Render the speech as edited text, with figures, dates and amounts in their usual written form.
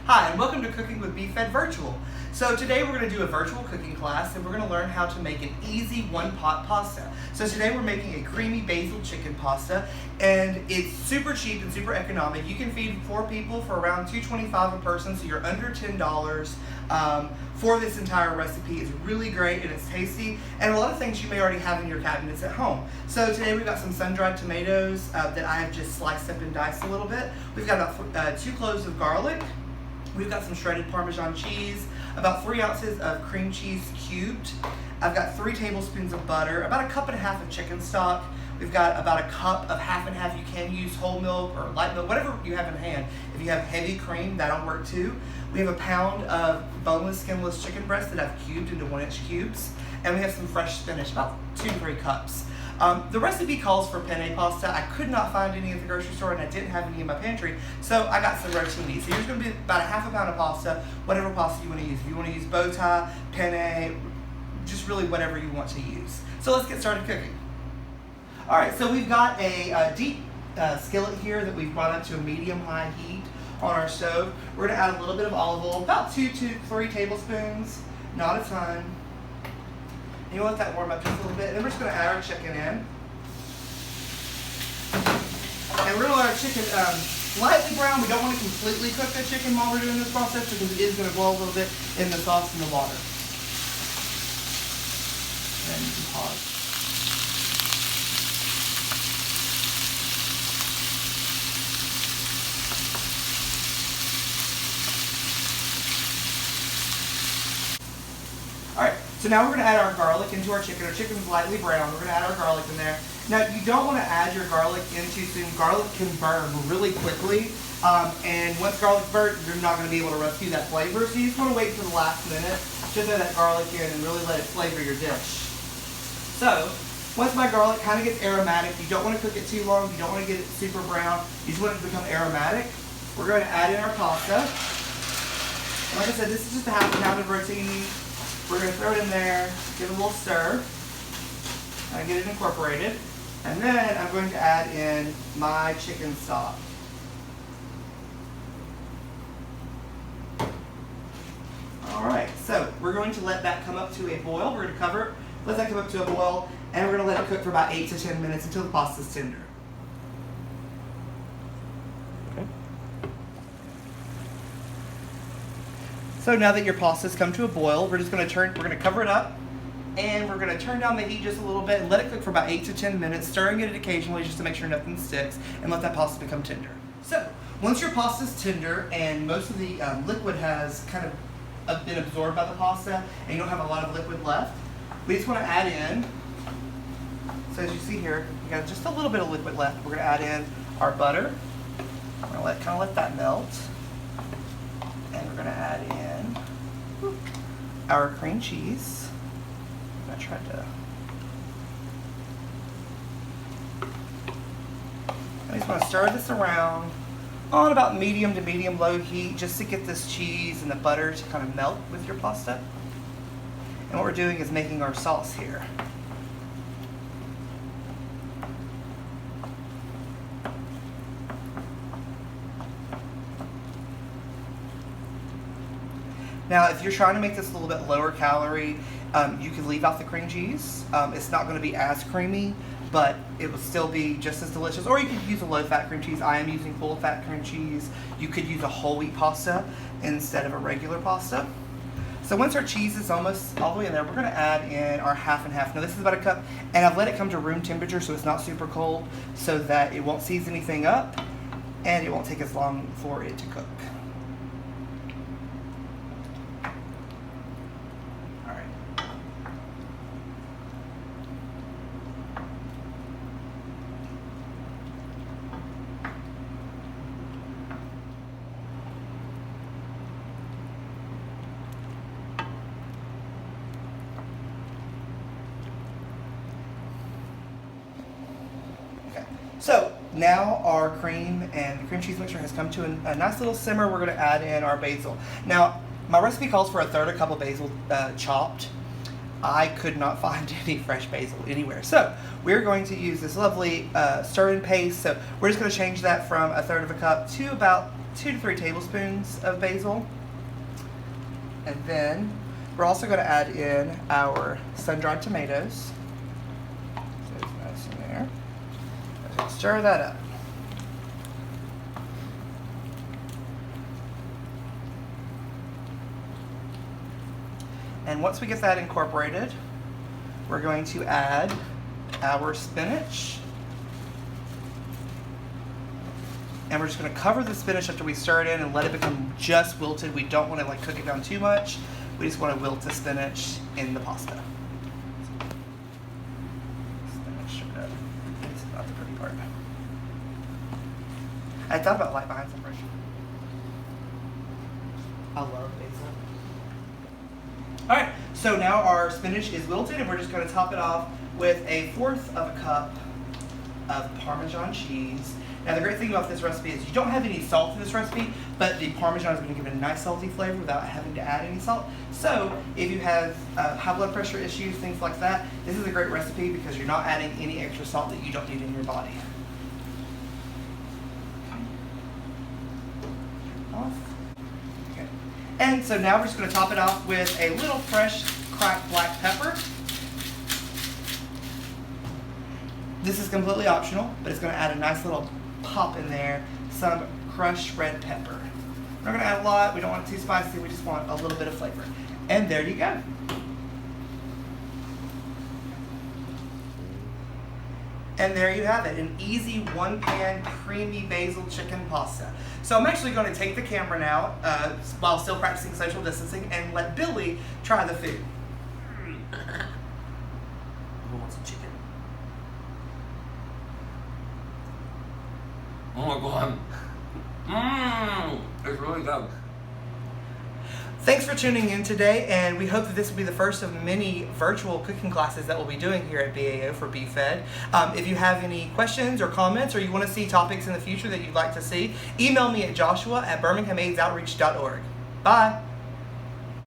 Hi, and welcome to Cooking with Be Fed Virtual. So today we're going to do a virtual cooking class and we're going to learn how to make an easy one-pot pasta. So today we're making a creamy basil chicken pasta, and it's super cheap and super economic. You can feed 4 people for around $2.25 a person, so you're under $10 for this entire recipe. It's really great and it's tasty, and a lot of things you may already have in your cabinets at home. So today we've got some sun-dried tomatoes that I have just sliced up and diced a little bit. We've got about 2 cloves of garlic. We've got some shredded Parmesan cheese, about 3 ounces of cream cheese cubed. I've got 3 tablespoons of butter, about 1.5 cups of chicken stock. We've got about 1 cup of half and half. You can use whole milk or light milk, whatever you have in hand. If you have heavy cream, that'll work too. We have a pound of boneless, skinless chicken breast that I've cubed into 1-inch cubes. And we have some fresh spinach, about 2 to 3 cups. The recipe calls for penne pasta. I could not find any at the grocery store, and I didn't have any in my pantry, so I got some rotini. So here's going to be about 1/2 pound of pasta, whatever pasta you want to use. If you want to use bow tie, penne, just really whatever you want to use. So let's get started cooking. Alright, so we've got a deep skillet here that we've brought up to a medium-high heat on our stove. We're going to add a little bit of olive oil, about 2 to 3 tablespoons, not a ton. You want that warm up just a little bit, and then we're just going to add our chicken in. And we're going to let our chicken lightly brown. We don't want to completely cook the chicken while we're doing this process because it is going to boil a little bit in the sauce and the water. And you can pause. Alright, so now we're going to add our garlic into our chicken. Our chicken's lightly brown. We're going to add our garlic in there. Now, you don't want to add your garlic in too soon. Garlic can burn really quickly, and once garlic's burnt, you're not going to be able to rescue that flavor. So you just want to wait until the last minute to throw that garlic in and really let it flavor your dish. So, once my garlic kind of gets aromatic, you don't want to cook it too long. You don't want to get it super brown. You just want it to become aromatic. We're going to add in our pasta. And like I said, this is just 1/2 pound of rotini. We're going to throw it in there, give it a little stir, and get it incorporated. And then I'm going to add in my chicken stock. Alright, so we're going to let that come up to a boil. We're going to cover it, let that come up to a boil, and we're going to let it cook for about 8 to 10 minutes until the pasta's tender. So now that your pasta's come to a boil, we're going to cover it up, and we're going to turn down the heat just a little bit and let it cook for about 8 to 10 minutes, stirring it occasionally just to make sure nothing sticks, and let that pasta become tender. So, once your pasta's tender and most of the liquid has kind of been absorbed by the pasta, and you don't have a lot of liquid left, we just want to add in, so as you see here, we got just a little bit of liquid left. We're going to add in our butter. We're going to let that melt. And we're going to add in our cream cheese. I tried to. I just want to stir this around on about medium to medium low heat just to get this cheese and the butter to kind of melt with your pasta. And what we're doing is making our sauce here. Now, if you're trying to make this a little bit lower calorie, you can leave out the cream cheese. It's not going to be as creamy, but it will still be just as delicious. Or you could use a low-fat cream cheese. I am using full-fat cream cheese. You could use a whole wheat pasta instead of a regular pasta. So once our cheese is almost all the way in there, we're going to add in our half and half. Now, this is about 1 cup, and I've let it come to room temperature so it's not super cold so that it won't seize anything up, and it won't take as long for it to cook. So now our cream and the cream cheese mixture has come to a nice little simmer. We're going to add in our basil. Now, my recipe calls for 1/3 cup of basil chopped. I could not find any fresh basil anywhere. So we're going to use this lovely stir-in paste. So we're just going to change that from 1/3 cup to about 2 to 3 tablespoons of basil. And then we're also going to add in our sun-dried tomatoes. So it's nice in there. Stir that up. And once we get that incorporated, we're going to add our spinach. And we're just going to cover the spinach after we stir it in and let it become just wilted. We don't want to like cook it down too much. We just want to wilt the spinach in the pasta. Spinach stirred up. This is not the pretty part. I thought about light behind some pressure. I love basil. Alright, so now our spinach is wilted and we're just going to top it off with 1/4 of a cup of Parmesan cheese. Now the great thing about this recipe is you don't have any salt in this recipe, but the Parmesan is going to give it a nice salty flavor without having to add any salt. So if you have high blood pressure issues, things like that, this is a great recipe because you're not adding any extra salt that you don't need in your body. Okay. And so now we're just going to top it off with a little fresh cracked black pepper. This is completely optional, but it's going to add a nice little pop in there. Some crushed red pepper. We're not going to add a lot. We don't want it too spicy. We just want a little bit of flavor. And there you go. And there you have it, an easy one-pan creamy basil chicken pasta. So I'm actually going to take the camera now, while still practicing social distancing, and let Billy try the food. Who wants a chicken? Oh my god. It's really good. Thanks for tuning in today, and we hope that this will be the first of many virtual cooking classes that we'll be doing here at BAO for BFed. If you have any questions or comments, or you want to see topics in the future that you'd like to see, email me at joshua@birminghamadsoutreach.org. Bye!